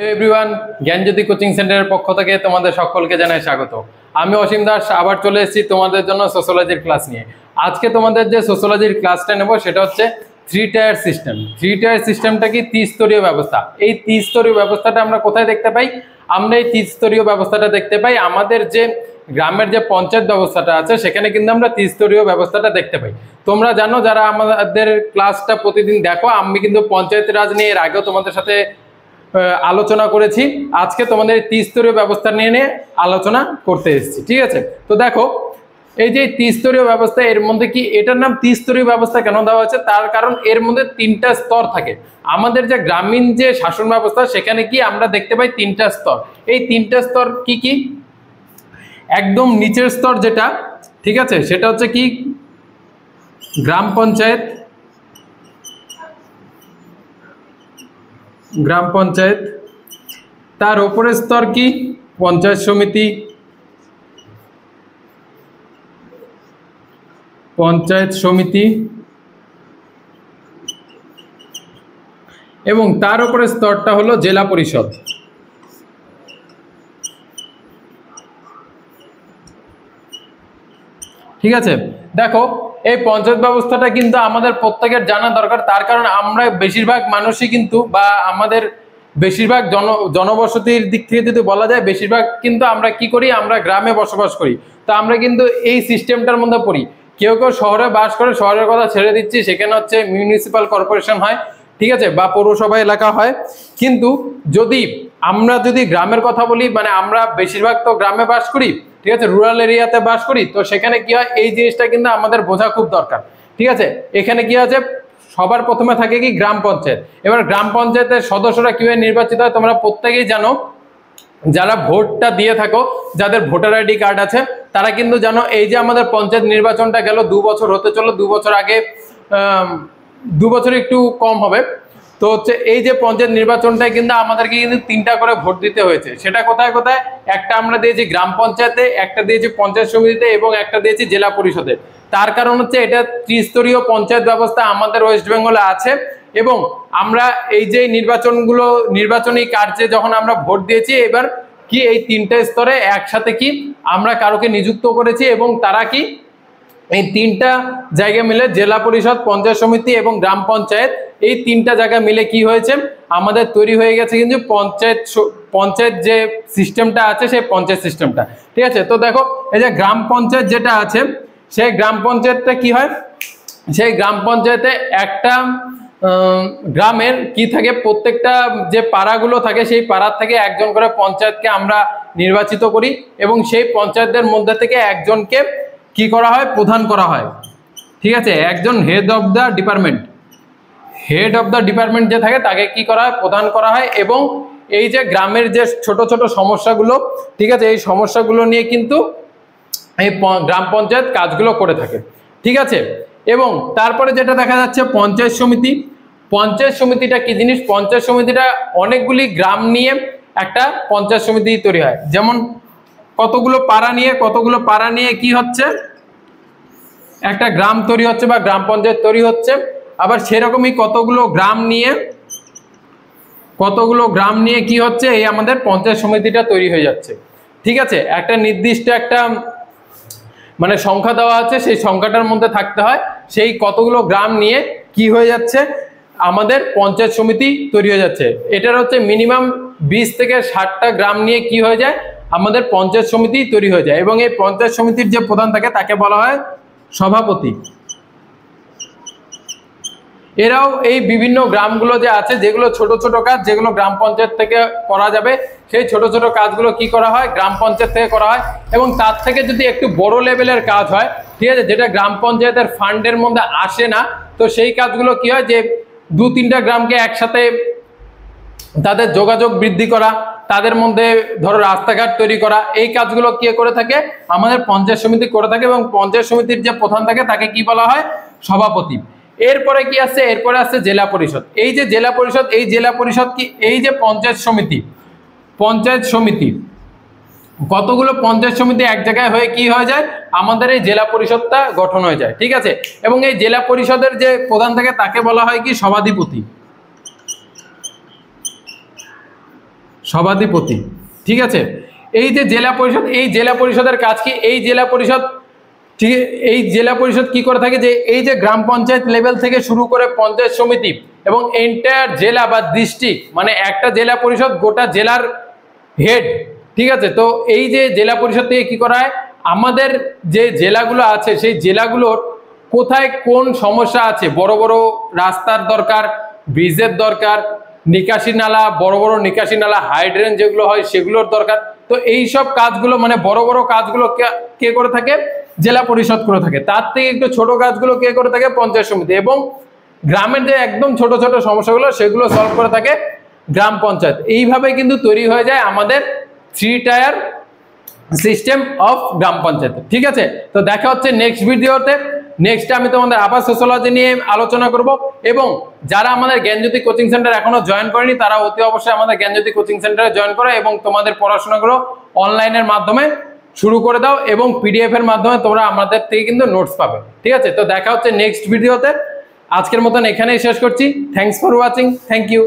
Hello everyone, জ্ঞানজ্যোতি coaching সেন্টারের পক্ষ থেকে তোমাদের সকলকে জানাই স্বাগত। আমি অসীম দাস আবার চলে এসেছি তোমাদের জন্য সোশ্যোলজির ক্লাস নিয়ে। আজকে তোমাদের যে সোশ্যোলজির ক্লাসটা নেব সেটা হচ্ছে three tyre system. Three tyre সিস্টেমটা কি ত্রিস্তরীয় ব্যবস্থা। এই ত্রিস্তরীয় ব্যবস্থাটা আমরা কোথায় দেখতে পাই? আমরা এই ত্রিস্তরীয় ব্যবস্থাটা দেখতে পাই আমাদের যে গ্রামের যে পঞ্চায়েত ব্যবস্থাটা আছে সেখানে কিন্তু আমরা ত্রিস্তরীয় ব্যবস্থাটা দেখতে পাই। তোমরা জানো যারা আমাদের ক্লাসটা প্রতিদিন দেখো, আমি কিন্তু পঞ্চায়েত রাজ নিয়ে এর আগেও তোমাদের সাথে আলোচনা করেছি। আজকে তোমাদের ত্রিস্তরীয় ব্যবস্থা নিয়ে আলোচনা করতে এসেছি, ঠিক আছে? তো দেখো, এই যে ত্রিস্তরীয় ব্যবস্থা, এর মধ্যে কি এটার নাম ত্রিস্তরীয় ব্যবস্থা কেন দেওয়া হয়েছে? তার কারণ এর মধ্যে তিনটা স্তর থাকে। আমাদের যে গ্রামীণ যে শাসন ব্যবস্থা সেখানে কি আমরা দেখতে পাই তিনটা স্তর। এই তিনটা স্তর কি কি? একদম নিচের স্তর যেটা, ঠিক আছে, সেটা হচ্ছে কি গ্রাম পঞ্চায়েত। গ্রাম পঞ্চায়েত, তার উপরের স্তর কি পঞ্চায়েত সমিতি। পঞ্চায়েত সমিতি, এবং তার উপরের স্তরটা হলো জেলা পরিষদ। ঠিক আছে, দেখো এই পঞ্চায়েত ব্যবস্থাটা কিন্তু আমাদের প্রত্যেকের জানা দরকার। তার কারণ আমরা বেশিরভাগ মানুষই কিন্তু, বা আমাদের বেশিরভাগ জনবসতির দিক থেকে যদি বলা যায়, বেশিরভাগ কিন্তু আমরা কি করি, আমরা গ্রামে বসবাস করি। তো আমরা কিন্তু এই সিস্টেমটার মধ্যে পড়ি। কেউ কেউ শহরে বাস করে, শহরের কথা ছেড়ে দিচ্ছি, সেখানে হচ্ছে মিউনিসিপ্যাল কর্পোরেশন হয়, ঠিক আছে, বা পৌরসভা এলাকা হয়। কিন্তু যদি আমরা যদি গ্রামের কথা বলি, মানে আমরা বেশিরভাগ তো গ্রামে বাস করি, ঠিক আছে, রুরাল এরিয়াতে বাস করি। তো সেখানে কি হয়, এই জিনিসটা কিন্তু আমাদের বোঝা খুব দরকার, ঠিক আছে? এখানে কি আছে, সবার প্রথমে থাকে কি গ্রাম পঞ্চায়েত। এবার গ্রাম পঞ্চায়েতের সদস্যরা কিভাবে নির্বাচিত হয় তোমরা প্রত্যেকেই জানো। যারা ভোটটা দিয়ে থাকো, যাদের ভোটার আইডি কার্ড আছে, তারা কিন্তু জানো এই যে আমাদের পঞ্চায়েত নির্বাচনটা গেল 2 বছর হতে চলো, 2 বছর আগে 2 বছর একটু কম হবে। তো হচ্ছে এই যে পঞ্চায়েত নির্বাচনটায় কিন্তু আমাদেরকে কিন্তু 3টা করে ভোট দিতে হয়েছে। সেটা কোথায় কোথায়? একটা আমরা দিয়েছি গ্রাম পঞ্চায়েতে, একটা দিয়েছি পঞ্চায়েত সমিতিতে, এবং একটা দিয়েছি জেলা পরিষদে। তার কারণ হচ্ছে এটা ত্রিস্তরীয় পঞ্চায়েত ব্যবস্থা আমাদের ওয়েস্ট বেঙ্গলে আছে। এবং আমরা এই যে নির্বাচনী কার্যে যখন আমরা ভোট দিয়েছি, এবার কি এই 3টে স্তরে একসাথে কি আমরা কারোকে নিযুক্ত করেছি, এবং তারা কি এই 3টা জায়গা মিলে জেলা পরিষদ, পঞ্চায়েত সমিতি এবং গ্রাম পঞ্চায়েত, এই 3টা জায়গা মিলে কি হয়েছে, আমাদের তৈরি হয়ে গেছে কিন্তু পঞ্চায়েত যে সিস্টেমটা আছে, সেই পঞ্চায়েত সিস্টেমটা, ঠিক আছে? তো দেখো, এই যে গ্রাম পঞ্চায়েত যেটা আছে, সেই গ্রাম পঞ্চায়েতটা কি হয়, সেই গ্রাম পঞ্চায়েতে একটা গ্রামের কি থাকে, প্রত্যেকটা যে পাড়াগুলো থাকে, সেই পাড়ার থেকে একজন করে পঞ্চায়েতকে আমরা নির্বাচিত করি, এবং সেই পঞ্চায়েতের মধ্যে থেকে একজনকে কি করা হয়, প্রধান করা হয়, ঠিক আছে? একজন হেড অফ দ্য ডিপার্টমেন্ট যে থাকে তাকে কি করা হয়, প্রদান করা হয়। এবং এই যে গ্রামের যে ছোট ছোট সমস্যাগুলো, ঠিক আছে, এই সমস্যাগুলো নিয়ে কিন্তু এই গ্রাম পঞ্চায়েত কাজগুলো করে থাকে, ঠিক আছে? এবং তারপরে যেটা দেখা যাচ্ছে পঞ্চায়েত সমিতি। পঞ্চায়েত সমিতিটা কি জিনিস? পঞ্চায়েত সমিতিটা অনেকগুলি গ্রাম নিয়ে একটা পঞ্চায়েত সমিতি তৈরি হয়। যেমন কতগুলো পাড়া নিয়ে কি হচ্ছে, একটা গ্রাম তৈরি হচ্ছে বা গ্রাম পঞ্চায়েত তৈরি হচ্ছে। আবার সেরকমই কতগুলো গ্রাম নিয়ে কি হচ্ছে, এই আমাদের পঞ্চায়েত সমিতিটা তৈরি হয়ে যাচ্ছে, ঠিক আছে? একটা নির্দিষ্ট একটা মানে সংখ্যা দেওয়া আছে, সেই সংখ্যাটার মধ্যে থাকতে হয়। সেই কতগুলো গ্রাম নিয়ে কি হয়ে যাচ্ছে, আমাদের পঞ্চায়েত সমিতি তৈরি হয়ে যাচ্ছে। এটার হচ্ছে মিনিমাম 20 থেকে 60টা গ্রাম নিয়ে কি হয়ে যায়, আমাদের পঞ্চায়েত সমিতি তৈরি হয়ে যায়। এবং এই পঞ্চায়েত সমিতির যে প্রধান থাকে তাকে বলা হয় সভাপতি। এরাও এই বিভিন্ন গ্রামগুলো যে আছে, যেগুলো ছোট ছোট কাজ, যেগুলো গ্রাম পঞ্চায়েত থেকে করা যাবে, সেই ছোট ছোট কাজগুলো কি করা হয়, গ্রাম পঞ্চায়েত থেকে করা হয়। এবং তার থেকে যদি একটু বড় লেভেলের কাজ হয়, ঠিক আছে, যেটা গ্রাম পঞ্চায়েতের ফান্ডের মধ্যে আসে না, তো সেই কাজগুলো কি হয়, যে 2-3টা গ্রামকে একসাথে তাদের যোগাযোগ বৃদ্ধি করা, তাদের মধ্যে ধরো রাস্তাঘাট তৈরি করা, এই কাজগুলো কে করে থাকে, আমাদের পঞ্চায়েত সমিতি করে থাকে। এবং পঞ্চায়েত সমিতির যে প্রধান থাকে তাকে কি বলা হয়, সভাপতি। এরপরে কি আছে, এরপরে আছে জেলা পরিষদ। এই যে জেলা পরিষদ কি, এই যে পঞ্চায়েত সমিতি কতগুলো পঞ্চায়েত সমিতি এক জায়গায় হয়ে কি হয়ে যায়, আমাদের এই জেলা পরিষদটা গঠন হয়ে যায়, ঠিক আছে? এবং এই জেলা পরিষদের যে প্রধান থাকে তাকে বলা হয় কি, সভাধিপতি। সভাধিপতি। ঠিক আছে, এই যে জেলা পরিষদ, এই জেলা পরিষদের কাজ কি? এই জেলা পরিষদ, ঠিক, এই জেলা পরিষদ কি করে থাকে যে এই যে গ্রাম পঞ্চায়েত লেভেল থেকে শুরু করে পঞ্চায়েত সমিতি এবং এন্টায়ার জেলা বা ডিস্ট্রিক্ট, মানে একটা জেলা পরিষদ গোটা জেলার হেড। ঠিক আছে, তো এই যে জেলা পরিষদ থেকে কি করা হয়, আমাদের যে জেলাগুলো আছে সেই জেলাগুলোর কোথায় কোন সমস্যা আছে, বড় বড় রাস্তার দরকার, ব্রিজের দরকার, নিকাশি নালা, বড় বড় নিকাশি নালা, হাইড্রেন যেগুলো হয় সেগুলোর দরকার। তো এই সব কাজগুলো, মানে বড় বড় কাজগুলো কে করে থাকে? জেলা পরিষদ করে থাকে। তার থেকে একটু ছোট কাজগুলো কে করে থাকে? পঞ্চায়েত সমিতি। এবং গ্রামের যে একদম ছোট ছোট সমস্যাগুলো সেগুলো সলভ করে থাকে গ্রাম পঞ্চায়েত। এইভাবে কিন্তু তৈরি হয়ে যায় আমাদের 3 টায়ার সিস্টেম অফ গ্রাম পঞ্চায়েত। ঠিক আছে, তো দেখা হচ্ছে নেক্সট ভিডিওতে। নেক্সট আমি তোমাদের আবার সোশ্যোলজি নিয়ে আলোচনা করব। এবং যারা আমাদের জ্ঞানজ্যোতি কোচিং সেন্টার এখনো জয়েন করেনি তারা অতি অবশ্যই আমাদের জ্ঞানজ্যোতি কোচিং সেন্টারে জয়েন করো এবং তোমাদের পড়াশোনাগুলো অনলাইনের মাধ্যমে শুরু করে দাও এবং পিডিএফ এর মাধ্যমে তোমরা আমাদের থেকে কিন্তু নোটস পাবে। ঠিক আছে, তো দেখা হচ্ছে নেক্সট ভিডিওতে। আজকের মতন এখানেই শেষ করছি। Thanks for watching. Thank you.